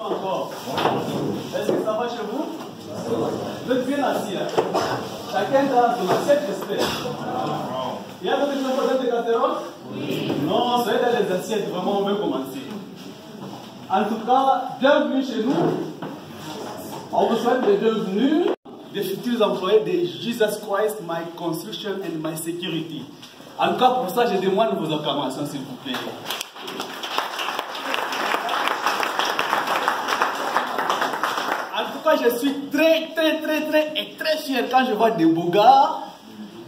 Pas encore. Est-ce que ça va chez vous? Vous êtes bien assis, hein? Chacun dans son assiette, j'espère. Il y a d'autres choses dans les casseroles? Oui. Non, soyez dans les assiettes, vraiment, on veut commencer. En tout cas, bienvenue chez nous. On vous souhaite les bienvenus des futurs employés de Jesus Christ, My Construction and My Security. En tout cas, pour ça, je demande vos acclamations, s'il vous plaît. En tout cas, je suis très fier quand je vois des beaux gars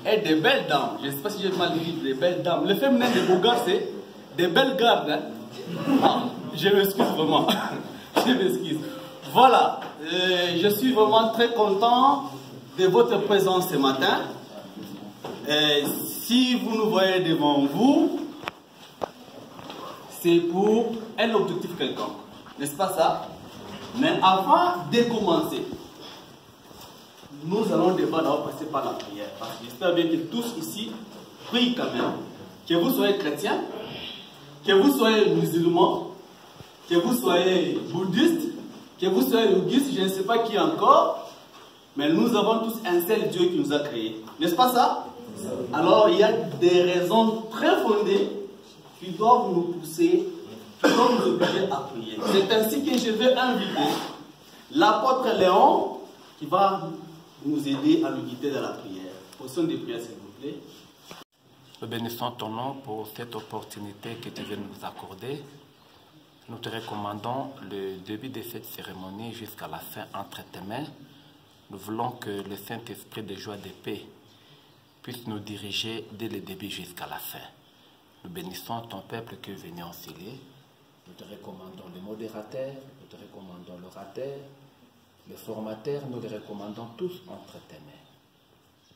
et des belles dames. Je ne sais pas si j'ai mal dit, des belles dames. Le féminin des beaux gars, c'est des belles gardes. Hein? Ah, je m'excuse vraiment. Je m'excuse. Voilà, je suis vraiment très content de votre présence ce matin. Si vous nous voyez devant vous, c'est pour un objectif quelconque. N'est-ce pas ça? Mais avant de commencer, nous allons d'abord passer par la prière. Parce que j'espère bien que tous ici prient quand même. Que vous soyez chrétiens, que vous soyez musulmans, que vous soyez bouddhistes, que vous soyez yogistes, je ne sais pas qui encore, mais nous avons tous un seul Dieu qui nous a créés. N'est-ce pas ça? Alors il y a des raisons très fondées qui doivent nous pousser, qui doivent nous obliger à prier. C'est ainsi que je vais inviter l'apôtre Léon qui va nous aider à nous guider dans la prière. Position de prière, s'il vous plaît. Nous bénissons ton nom pour cette opportunité que tu viens nous accorder. Nous te recommandons le début de cette cérémonie jusqu'à la fin entre tes mains. Nous voulons que le Saint-Esprit de joie et de paix puisse nous diriger dès le début jusqu'à la fin. Nous bénissons ton peuple qui est venu en scellé. Nous te recommandons le modérateur, nous te recommandons l'orateur, le formateur, nous les recommandons tous entre tes mains.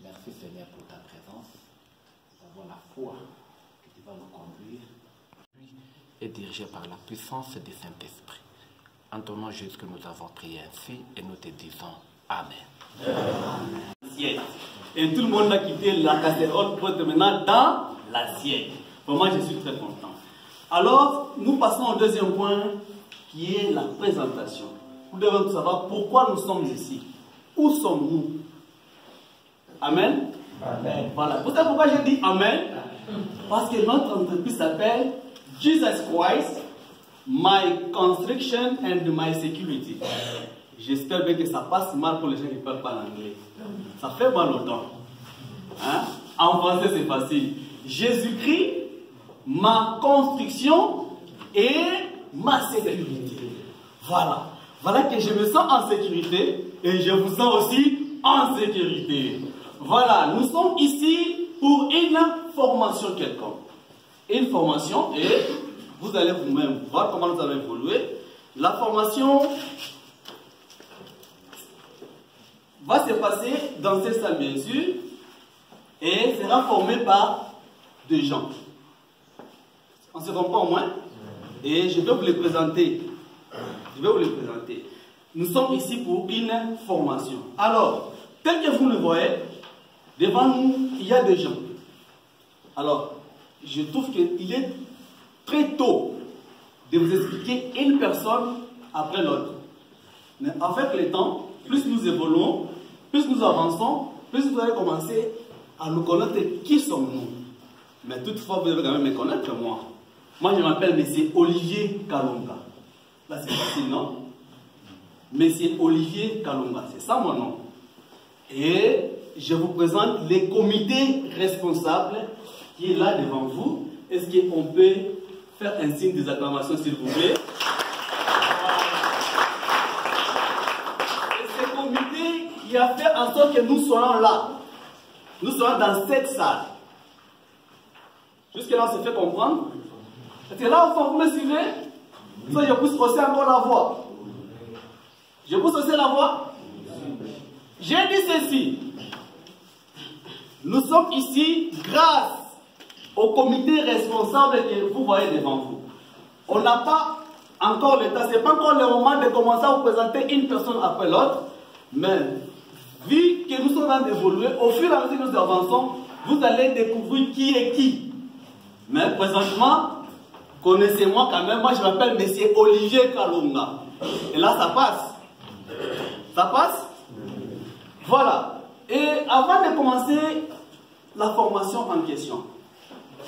Merci Seigneur pour ta présence. Nous avons la foi que tu vas nous conduire et dirigé par la puissance du Saint-Esprit. En ton nom, Jésus, que nous avons prié ainsi et nous te disons Amen. Amen. Et tout le monde a quitté la casserole pour être maintenant dans l'assiette. Vraiment, je suis très content. Alors, nous passons au deuxième point qui est la présentation. Vous devez savoir pourquoi nous sommes ici. Où sommes-nous? Amen. Amen. Voilà. Vous savez pourquoi j'ai dit Amen? Parce que notre entreprise s'appelle Jesus Christ, My Construction and My Security. J'espère bien que ça passe mal pour les gens qui ne parlent pas l'anglais. Ça fait mal au temps. Hein? En français, c'est facile. Jésus-Christ, ma construction et ma sécurité. Voilà. Voilà que je me sens en sécurité et je vous sens aussi en sécurité. Voilà. Nous sommes ici pour une formation quelconque. Une formation et vous allez vous-même voir comment nous allons évoluer. La formation va se passer dans cette salle bien sûr et sera formée par deux gens. On se comprend au moins? Et je vais vous les présenter. Nous sommes ici pour une formation. Alors, tel que vous le voyez, devant nous, il y a deux gens. Alors, je trouve qu'il est très tôt de vous expliquer une personne après l'autre. Mais avec le temps, plus nous évoluons, plus nous avançons, plus vous allez commencer à nous connaître qui sommes-nous. Mais toutefois, vous devez quand même me connaître moi. Moi, je m'appelle M. Olivier Kalonga. Là, c'est facile, non? M. Olivier Kalonga, c'est ça mon nom. Et je vous présente les comités responsables qui est là devant vous. Est-ce qu'on peut faire un signe des acclamations, s'il vous plaît? Et ce comité qui a fait en sorte que nous soyons là. Nous soyons dans cette salle. Jusque-là, on s'est fait comprendre. Parce que là, au fond, vous me suivez? Ça, je pousse aussi encore la voix. Je pousse aussi la voix. J'ai dit ceci. Nous sommes ici grâce au comité responsable que vous voyez devant vous. On n'a pas encore le temps, ce n'est pas encore le moment de commencer à vous présenter une personne après l'autre, mais vu que nous sommes en train d'évoluer, au fur et à mesure que nous avançons, vous allez découvrir qui est qui. Mais présentement, connaissez-moi quand même, moi je m'appelle M. Olivier Kalonga. Et là, ça passe. Ça passe? Voilà. Et avant de commencer la formation en question,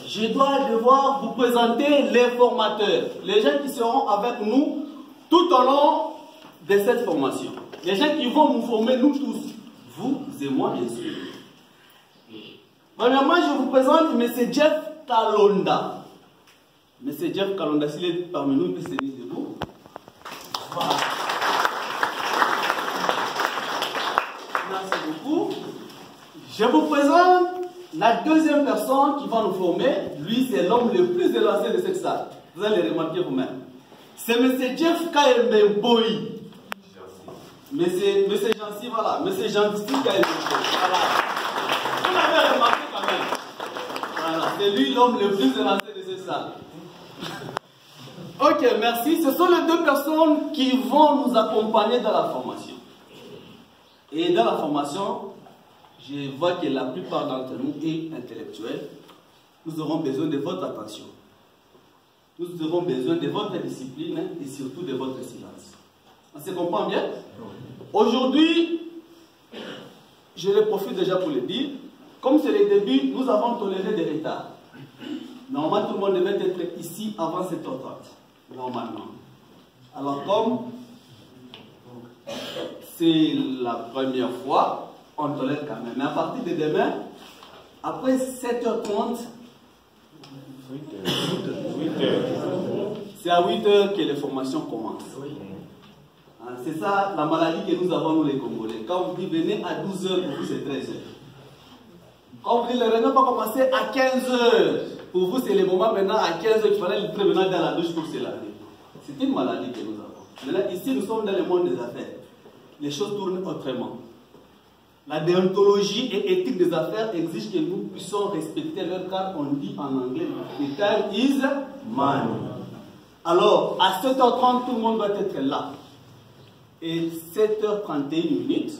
je dois devoir vous présenter les formateurs, les gens qui seront avec nous tout au long de cette formation. Les gens qui vont nous former, nous tous, vous et moi, bien sûr. Premièrement, je vous présente M. Jeff Kalonda. M. Jeff Kalonda, s'il est parmi nous, il peut se tenir debout. Voilà. Merci beaucoup. Je vous présente la deuxième personne qui va nous former. Lui, c'est l'homme le plus élancé de cette salle. Vous allez le remarquer vous-même. C'est M. Jeff Kaembe Boy. Monsieur Jancy, voilà. Monsieur Jancy Kaembe Boy. Voilà. Vous l'avez remarqué quand même. Voilà. C'est lui l'homme le plus élancé de cette salle. Ok, merci. Ce sont les deux personnes qui vont nous accompagner dans la formation. Et dans la formation, je vois que la plupart d'entre nous est intellectuelle. Nous aurons besoin de votre attention. Nous aurons besoin de votre discipline et surtout de votre silence. On se comprend bien? Aujourd'hui, je le profite déjà pour le dire, comme c'est le début, nous avons toléré des retards. Normalement, tout le monde devait être ici avant 7h30. Normalement. Alors, comme c'est la première fois, on tolère quand même. Mais à partir de demain, après 7h30, c'est à 8h que les formations commencent. C'est ça la maladie que nous avons, nous les Congolais. Quand vous dites venez à 12h, pour vous c'est 13h. Quand vous dites le réunion va commencer à 15h, pour vous c'est le moment maintenant à 15h qu'il fallait entrer maintenant dans la douche pour se laver. C'est une maladie que nous avons. Maintenant ici nous sommes dans le monde des affaires. Les choses tournent autrement. La déontologie et éthique des affaires exige que nous puissions respecter l'heure car on dit en anglais the time is money. Alors, à 7h30, tout le monde doit être là. Et 7h31,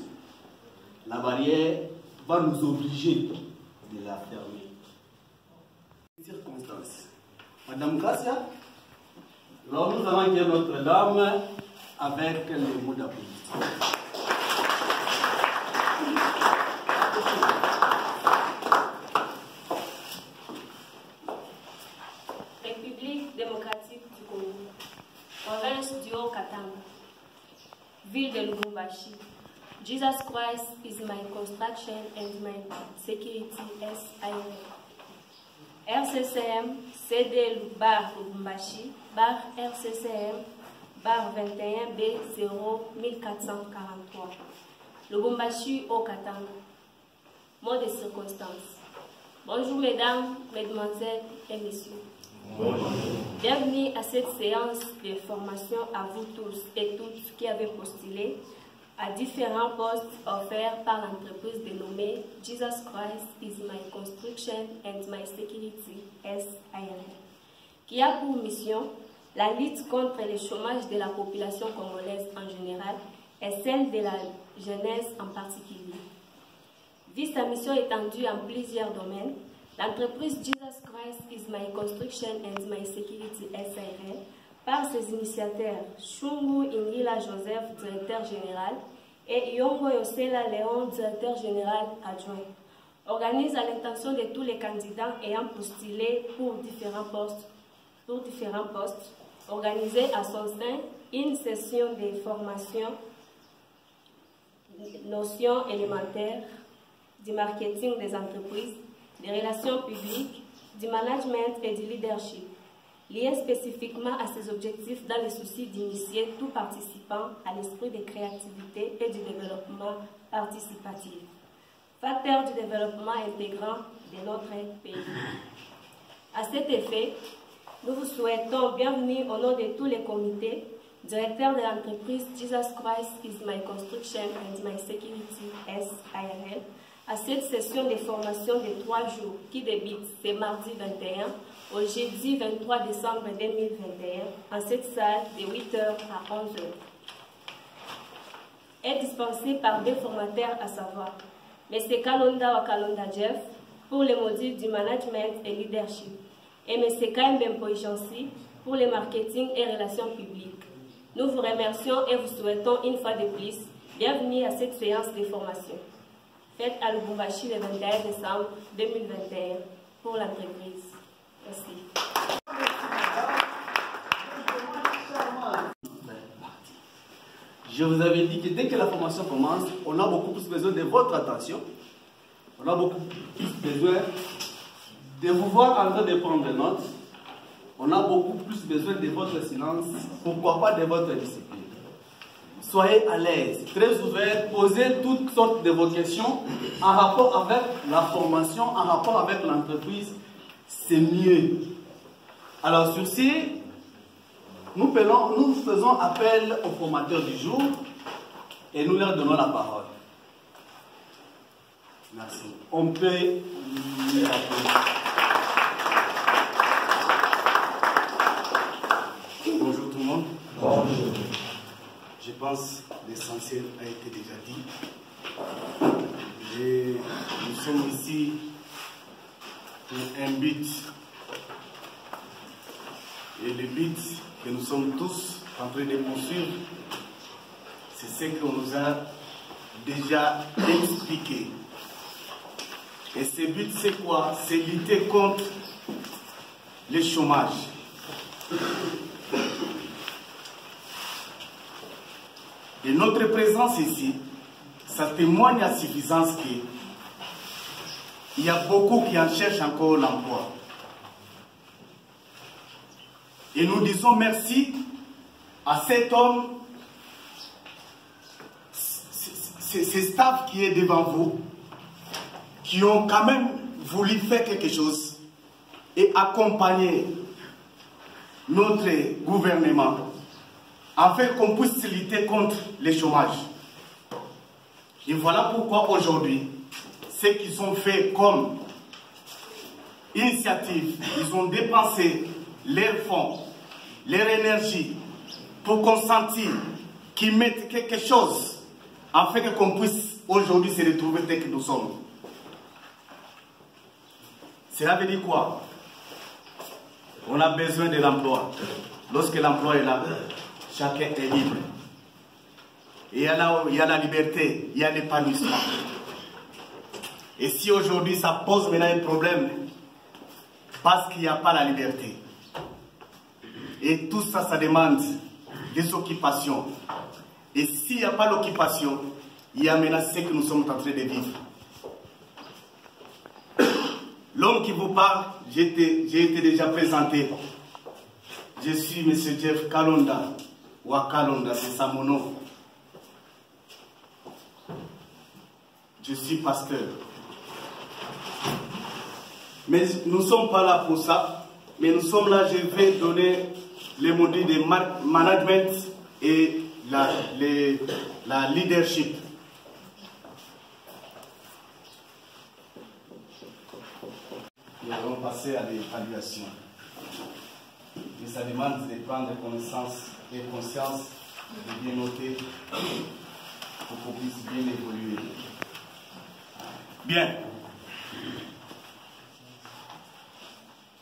la barrière va nous obliger de la fermer. Circonstances. Madame Gracia, alors nous allons accueillir Notre-Dame avec les mots d'applaudissement. République démocratique du Congo, province du Haut-Katanga, ville de Lubumbashi. Jesus Christ is my construction and my security SIM. RCCM, CD bar Lubumbashi, bar RCCM, bar 21B 01443. Lubumbashi au Katanga. Mot de circonstance. Bonjour mesdames, mesdemoiselles et messieurs. Bonjour. Bienvenue à cette séance de formation à vous tous et toutes qui avez postulé à différents postes offerts par l'entreprise dénommée Jesus Christ is my construction and my security SIM, qui a pour mission la lutte contre le chômage de la population congolaise en général et celle de la jeunesse en particulier. Vu sa mission étendue en plusieurs domaines, l'entreprise Jesus Christ is my construction and my security SIM, par ses initiateurs Shungu Ingila Joseph, directeur général, et Yongo Yosela Léon, directeur général adjoint, organise à l'intention de tous les candidats ayant postulé pour différents postes, organiser à son sein une session de formation, notions élémentaires du marketing des entreprises, des relations publiques, du management et du leadership, liées spécifiquement à ces objectifs dans le souci d'initier tout participant à l'esprit de créativité et du développement participatif, facteur du développement intégrant de notre pays. À cet effet, nous vous souhaitons bienvenue au nom de tous les comités, directeurs de l'entreprise Jesus Christ is my construction and my security SIRL, à cette session de formation de 3 jours qui débute ce mardi 21 au jeudi 23 décembre 2021 en cette salle de 8h à 11h. Est dispensée par deux formateurs à savoir M. Kalonda Wakalonda Jeff pour les modules du management et leadership et M. Kaembe Jancy pour le marketing et relations publiques. Nous vous remercions et vous souhaitons une fois de plus bienvenue à cette séance de formation faite à Lubumbashi le 21 décembre 2021 pour l'entreprise. Merci. Je vous avais dit que dès que la formation commence, on a beaucoup plus besoin de votre attention. On a beaucoup plus besoin de vous voir en train de prendre des notes. On a beaucoup plus besoin de votre silence, pourquoi pas de votre discipline. Soyez à l'aise, très ouvert, posez toutes sortes de vos questions en rapport avec la formation, en rapport avec l'entreprise, c'est mieux. Alors sur ce, nous faisons appel aux formateurs du jour et nous leur donnons la parole. Merci. On peut les applaudir. Bonjour tout le monde. Bonjour. Je pense que l'essentiel a été déjà dit. Nous sommes ici pour un but. Et le but que nous sommes tous en train de poursuivre, c'est ce qu'on nous a déjà expliqué. Et ce but, c'est quoi? C'est lutter contre le chômage. Et notre présence ici, ça témoigne à suffisance qu'il y a beaucoup qui en cherchent encore l'emploi. Et nous disons merci à cet homme, ce staff qui est devant vous, qui ont quand même voulu faire quelque chose et accompagner notre gouvernement afin qu'on puisse lutter contre le chômage. Et voilà pourquoi aujourd'hui, ce qu'ils ont fait comme initiative, ils ont dépensé leurs fonds, leur énergie pour consentir qu'ils mettent quelque chose afin qu'on puisse aujourd'hui se retrouver tel que nous sommes. Cela veut dire quoi? On a besoin de l'emploi. Lorsque l'emploi est là, chacun est libre. Et il y a la liberté, il y a l'épanouissement. Et si aujourd'hui ça pose maintenant un problème, parce qu'il n'y a pas la liberté. Et tout ça, ça demande des occupations. Et s'il n'y a pas l'occupation, il y a maintenant ce que nous sommes en train de vivre. L'homme qui vous parle, j'ai été déjà présenté. Je suis M. Jeff Kalonda, ou Kalonda, c'est ça mon nom. Je suis pasteur. Mais nous ne sommes pas là pour ça. Mais nous sommes là, je vais donner les modules de management et la leadership. Nous allons passer à l'évaluation. Et ça demande de prendre connaissance et conscience, de bien noter pour qu'on puisse bien évoluer. Bien.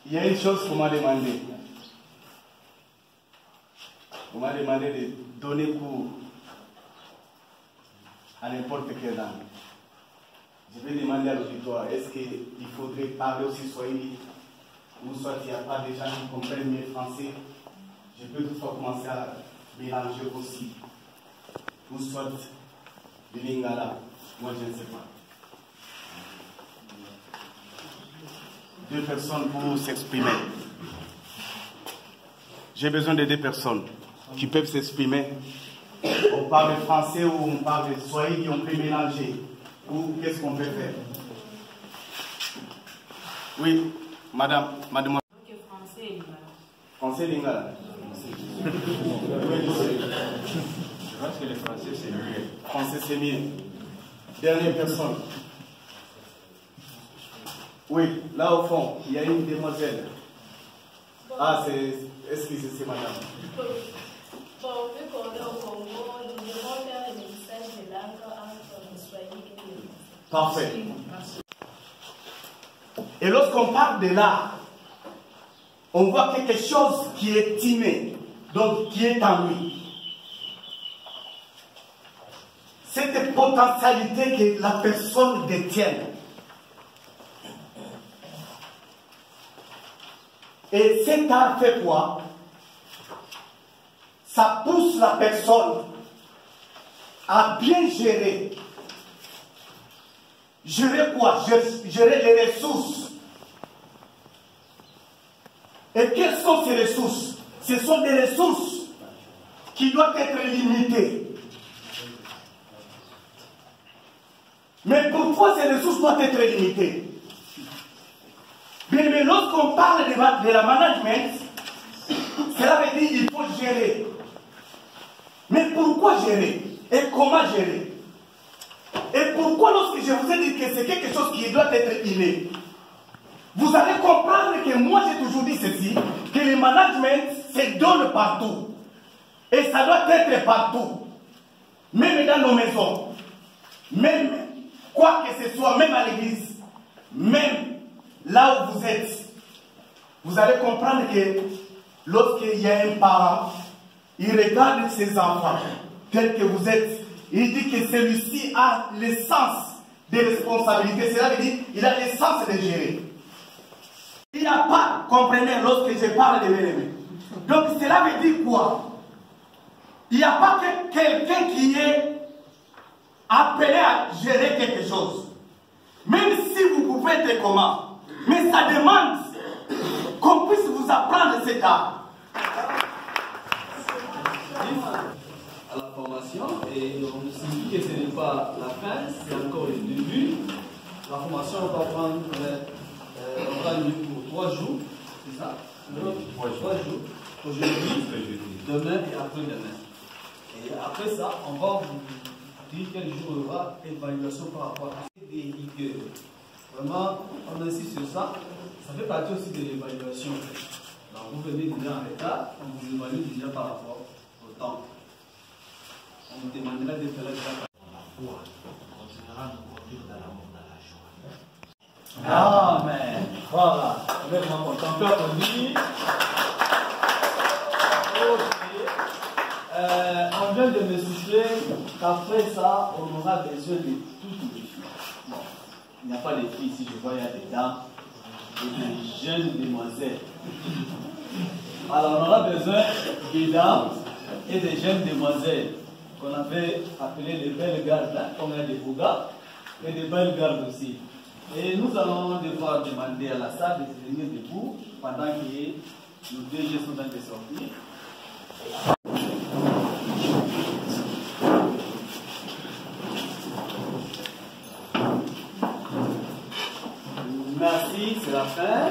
Il y a une chose qu'on m'a demandé. On m'a demandé de donner cours à n'importe quelle langue. Je vais demander à l'auditoire, est-ce qu'il faudrait parler aussi Swahili, ou soit il n'y a pas des gens qui comprennent mieux français? Je peux toutefois commencer à mélanger aussi, ou soit du lingala, moi je ne sais pas. 2 personnes pour s'exprimer. J'ai besoin de 2 personnes qui peuvent s'exprimer. On parle français ou on parle swahili, on peut mélanger. Ou qu'est-ce qu'on peut faire? Oui, madame. Français et lingala. Français et lingala. Je pense que le français c'est mieux. Français c'est mieux. Dernière personne. Oui, là au fond, il y a une demoiselle. Ah, excusez, c'est madame. Bon, vu qu'on est au Congo, nous devons faire le message de langue entre le Swahili et le français. Parfait. Et lorsqu'on parle de l'art, on voit quelque chose qui est inné, donc qui est en lui. c'est des potentialités que la personne détient. Et cet art fait quoi? Ça pousse la personne à bien gérer. Gérer quoi? Gérer les ressources. Et quelles sont ces ressources? Ce sont des ressources qui doivent être limitées. Mais pourquoi ces ressources doivent être limitées? Mais lorsqu'on parle de la management, cela veut dire qu'il faut gérer. Mais pourquoi gérer? Et comment gérer? Et pourquoi lorsque je vous ai dit que c'est quelque chose qui doit être inné, vous allez comprendre que moi j'ai toujours dit ceci, que le management se donne partout. Et ça doit être partout. Même dans nos maisons. Même, quoi que ce soit, même à l'église. Même là où vous êtes. Vous allez comprendre que lorsqu'il y a un parent, il regarde ses enfants tels que vous êtes. Il dit que celui-ci a le sens des responsabilités. Cela veut dire qu'il a le sens de gérer. Il n'y a pas, comprenez, lorsque je parle de bien-aimés. Donc cela veut dire quoi? Il n'y a pas que quelqu'un qui est appelé à gérer quelque chose. Même si vous pouvez être comment. Mais ça demande qu'on puisse vous apprendre cet art. À la formation, et on se dit que ce n'est pas la fin, c'est encore le début. La formation, on va prendre on va pour 3 jours, c'est ça? 3 jours. Aujourd'hui, demain et après-demain. Et après ça, on va vous dire quel jour il y aura évaluation par rapport à des rigueurs. Vraiment, on insiste sur ça. Ça fait partie aussi de l'évaluation. Alors, vous venez déjà en retard, on vous évalue déjà par rapport au temps. On vous demandera de faire ça. Amen. Voilà. On est vraiment content. On peut applaudir. On vient de me souffler qu'après ça, on aura besoin de toutes les filles. Bon, il n'y a pas de filles ici, je vois, il y a des dames et des jeunes demoiselles. Alors, on aura besoin des dames et des jeunes demoiselles qu'on avait appelées les belles gardes, là, comme il y a des beaux gars et des belles gardes aussi. Et nous allons devoir demander à la salle de se tenir debout pendant que nos DG sont en train de sortir. Merci, c'est la fin.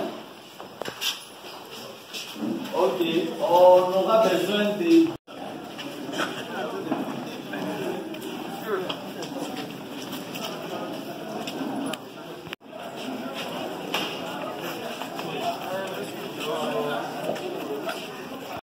Ok, on aura besoin de